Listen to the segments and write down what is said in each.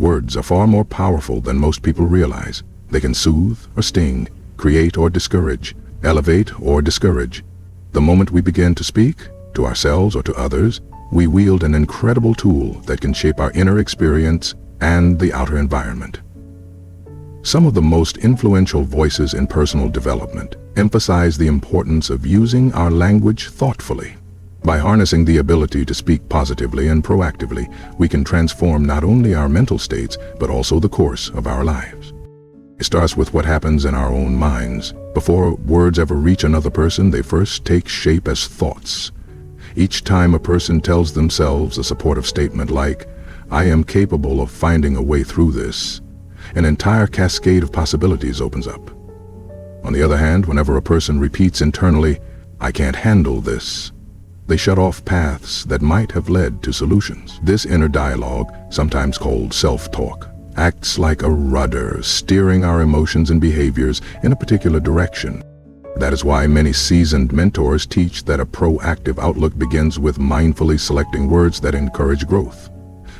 Words are far more powerful than most people realize. They can soothe or sting, create or discourage, elevate or discourage. The moment we begin to speak, to ourselves or to others, we wield an incredible tool that can shape our inner experience and the outer environment. Some of the most influential voices in personal development emphasize the importance of using our language thoughtfully. By harnessing the ability to speak positively and proactively, we can transform not only our mental states, but also the course of our lives. It starts with what happens in our own minds. Before words ever reach another person, they first take shape as thoughts. Each time a person tells themselves a supportive statement like, "I am capable of finding a way through this," an entire cascade of possibilities opens up. On the other hand, whenever a person repeats internally, "I can't handle this," they shut off paths that might have led to solutions. This inner dialogue, sometimes called self-talk, acts like a rudder, steering our emotions and behaviors in a particular direction. That is why many seasoned mentors teach that a proactive outlook begins with mindfully selecting words that encourage growth.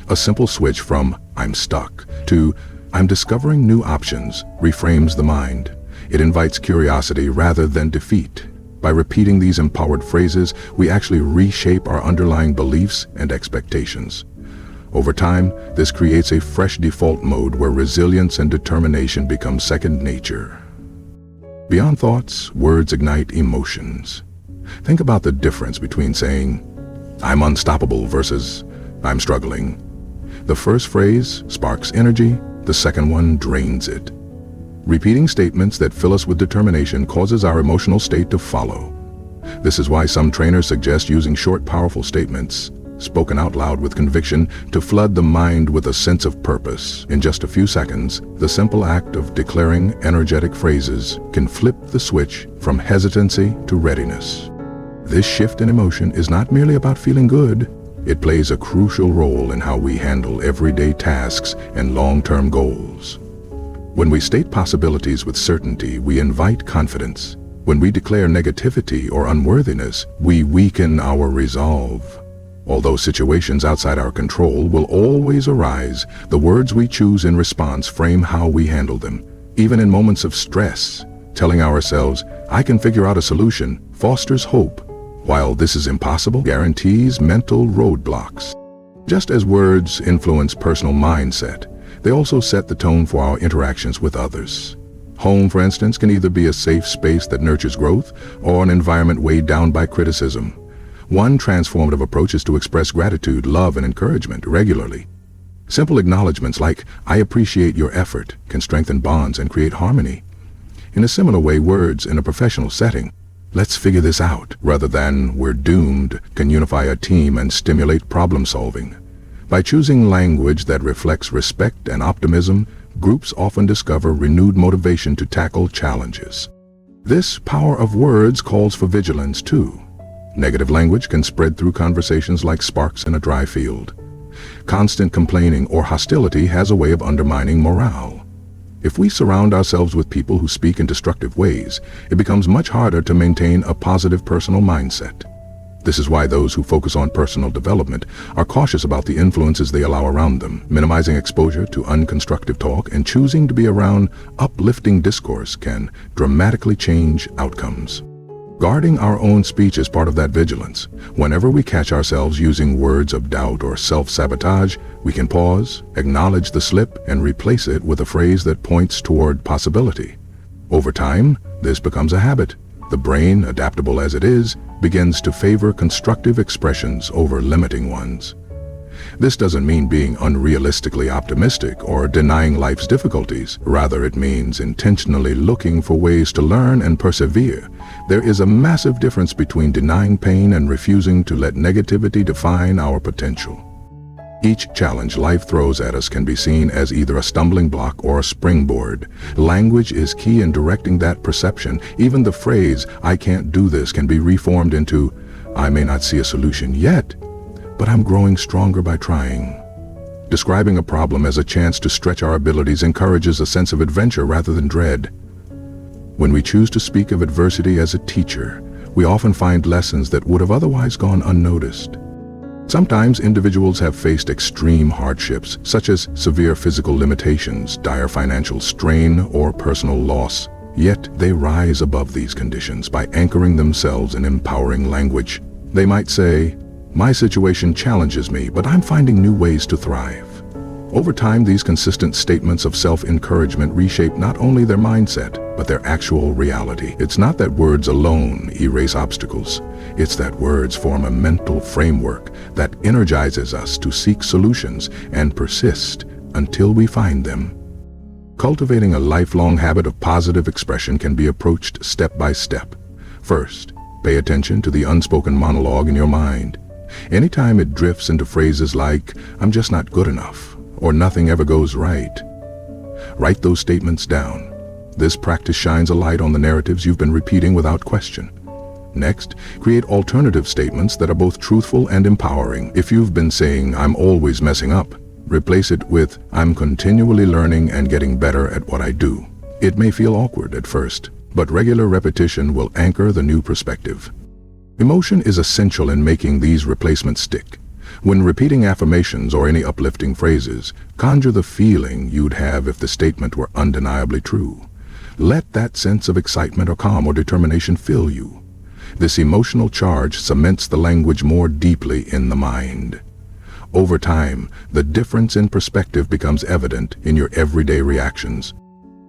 A simple switch from "I'm stuck" to "I'm discovering new options" reframes the mind. It invites curiosity rather than defeat. By repeating these empowered phrases, we actually reshape our underlying beliefs and expectations. Over time, this creates a fresh default mode where resilience and determination become second nature. Beyond thoughts, words ignite emotions. Think about the difference between saying, "I'm unstoppable" versus "I'm struggling." The first phrase sparks energy, the second one drains it. Repeating statements that fill us with determination causes our emotional state to follow. This is why some trainers suggest using short, powerful statements, spoken out loud with conviction, to flood the mind with a sense of purpose. In just a few seconds, the simple act of declaring energetic phrases can flip the switch from hesitancy to readiness. This shift in emotion is not merely about feeling good. It plays a crucial role in how we handle everyday tasks and long-term goals. When we state possibilities with certainty, we invite confidence. When we declare negativity or unworthiness, we weaken our resolve. Although situations outside our control will always arise, the words we choose in response frame how we handle them. Even in moments of stress, telling ourselves, "I can figure out a solution," fosters hope. While this is impossible, guarantees mental roadblocks. Just as words influence personal mindset, they also set the tone for our interactions with others. Home, for instance, can either be a safe space that nurtures growth or an environment weighed down by criticism. One transformative approach is to express gratitude, love, and encouragement regularly. Simple acknowledgments like, "I appreciate your effort," can strengthen bonds and create harmony. In a similar way, words in a professional setting, "Let's figure this out," rather than "We're doomed," can unify a team and stimulate problem solving. By choosing language that reflects respect and optimism, groups often discover renewed motivation to tackle challenges. This power of words calls for vigilance too. Negative language can spread through conversations like sparks in a dry field. Constant complaining or hostility has a way of undermining morale. If we surround ourselves with people who speak in destructive ways, it becomes much harder to maintain a positive personal mindset. This is why those who focus on personal development are cautious about the influences they allow around them. Minimizing exposure to unconstructive talk and choosing to be around uplifting discourse can dramatically change outcomes. Guarding our own speech is part of that vigilance. Whenever we catch ourselves using words of doubt or self-sabotage, we can pause, acknowledge the slip, and replace it with a phrase that points toward possibility. Over time, this becomes a habit. The brain, adaptable as it is, begins to favor constructive expressions over limiting ones. This doesn't mean being unrealistically optimistic or denying life's difficulties. Rather, it means intentionally looking for ways to learn and persevere. There is a massive difference between denying pain and refusing to let negativity define our potential. Each challenge life throws at us can be seen as either a stumbling block or a springboard. Language is key in directing that perception. Even the phrase, "I can't do this," can be reformed into, "I may not see a solution yet, but I'm growing stronger by trying." Describing a problem as a chance to stretch our abilities encourages a sense of adventure rather than dread. When we choose to speak of adversity as a teacher, we often find lessons that would have otherwise gone unnoticed. Sometimes individuals have faced extreme hardships, such as severe physical limitations, dire financial strain, or personal loss. Yet they rise above these conditions by anchoring themselves in empowering language. They might say, "My situation challenges me, but I'm finding new ways to thrive." Over time, these consistent statements of self-encouragement reshape not only their mindset, but their actual reality. It's not that words alone erase obstacles. It's that words form a mental framework that energizes us to seek solutions and persist until we find them. Cultivating a lifelong habit of positive expression can be approached step by step. First, pay attention to the unspoken monologue in your mind. Anytime it drifts into phrases like, "I'm just not good enough," or "nothing ever goes right," write those statements down. This practice shines a light on the narratives you've been repeating without question. Next, create alternative statements that are both truthful and empowering. If you've been saying, "I'm always messing up," replace it with, "I'm continually learning and getting better at what I do." It may feel awkward at first, but regular repetition will anchor the new perspective. Emotion is essential in making these replacements stick. When repeating affirmations or any uplifting phrases, conjure the feeling you'd have if the statement were undeniably true. Let that sense of excitement or calm or determination fill you. This emotional charge cements the language more deeply in the mind. Over time, the difference in perspective becomes evident in your everyday reactions.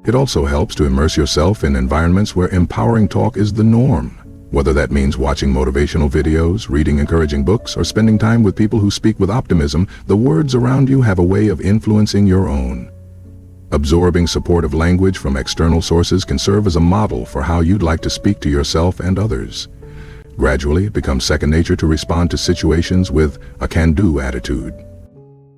It also helps to immerse yourself in environments where empowering talk is the norm. Whether that means watching motivational videos, reading encouraging books, or spending time with people who speak with optimism, the words around you have a way of influencing your own. Absorbing supportive language from external sources can serve as a model for how you'd like to speak to yourself and others. Gradually, it becomes second nature to respond to situations with a can-do attitude.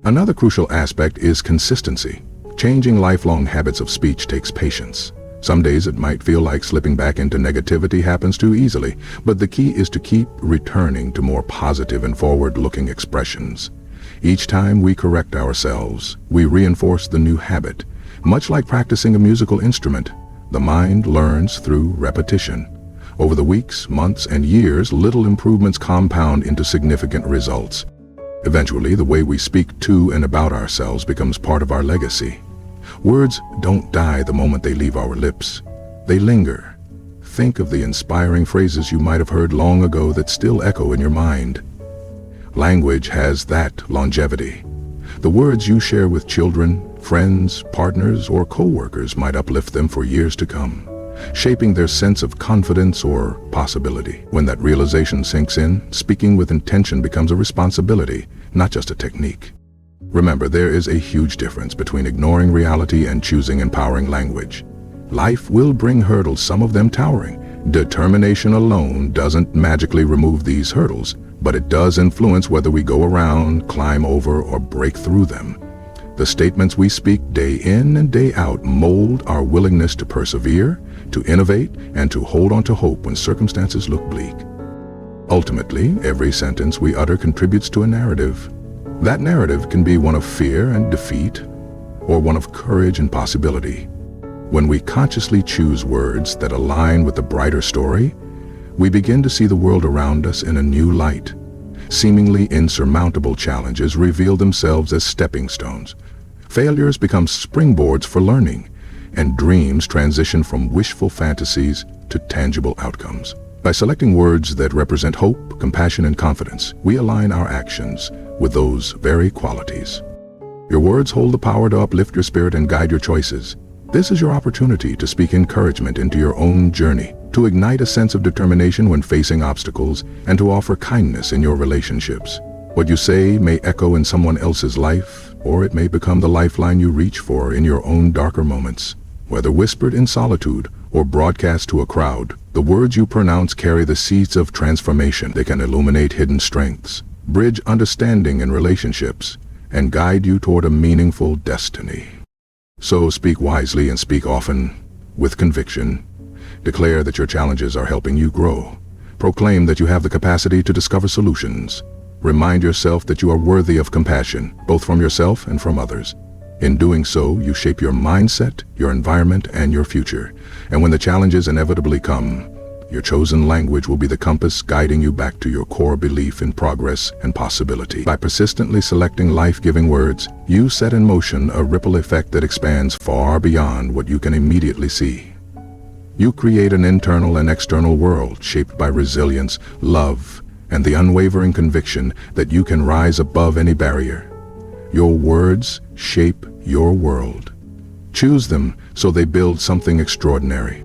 Another crucial aspect is consistency. Changing lifelong habits of speech takes patience. Some days it might feel like slipping back into negativity happens too easily, but the key is to keep returning to more positive and forward-looking expressions. Each time we correct ourselves, we reinforce the new habit. Much like practicing a musical instrument, the mind learns through repetition. Over the weeks, months, and years, little improvements compound into significant results. Eventually, the way we speak to and about ourselves becomes part of our legacy. Words don't die the moment they leave our lips. They linger. Think of the inspiring phrases you might have heard long ago that still echo in your mind. Language has that longevity. The words you share with children, friends, partners, or co-workers might uplift them for years to come, shaping their sense of confidence or possibility. When that realization sinks in, speaking with intention becomes a responsibility, not just a technique. Remember, there is a huge difference between ignoring reality and choosing empowering language. Life will bring hurdles, some of them towering. Determination alone doesn't magically remove these hurdles, but it does influence whether we go around, climb over, or break through them. The statements we speak day in and day out mold our willingness to persevere, to innovate, and to hold on to hope when circumstances look bleak. Ultimately, every sentence we utter contributes to a narrative. That narrative can be one of fear and defeat, or one of courage and possibility. When we consciously choose words that align with the brighter story, we begin to see the world around us in a new light. Seemingly insurmountable challenges reveal themselves as stepping stones. Failures become springboards for learning, and dreams transition from wishful fantasies to tangible outcomes. By selecting words that represent hope, compassion, and confidence, we align our actions with those very qualities. Your words hold the power to uplift your spirit and guide your choices. This is your opportunity to speak encouragement into your own journey, to ignite a sense of determination when facing obstacles, and to offer kindness in your relationships. What you say may echo in someone else's life, or it may become the lifeline you reach for in your own darker moments. Whether whispered in solitude or broadcast to a crowd, the words you pronounce carry the seeds of transformation. They can illuminate hidden strengths, bridge understanding in relationships, and guide you toward a meaningful destiny. So speak wisely and speak often, with conviction. Declare that your challenges are helping you grow. Proclaim that you have the capacity to discover solutions. Remind yourself that you are worthy of compassion, both from yourself and from others. In doing so, you shape your mindset, your environment, and your future. And when the challenges inevitably come, Your chosen language will be the compass guiding you back to your core belief in progress and possibility. By persistently selecting life-giving words, you set in motion a ripple effect that expands far beyond what you can immediately see. You create an internal and external world shaped by resilience, love, and the unwavering conviction that you can rise above any barrier. Your words shape your world. Choose them so they build something extraordinary.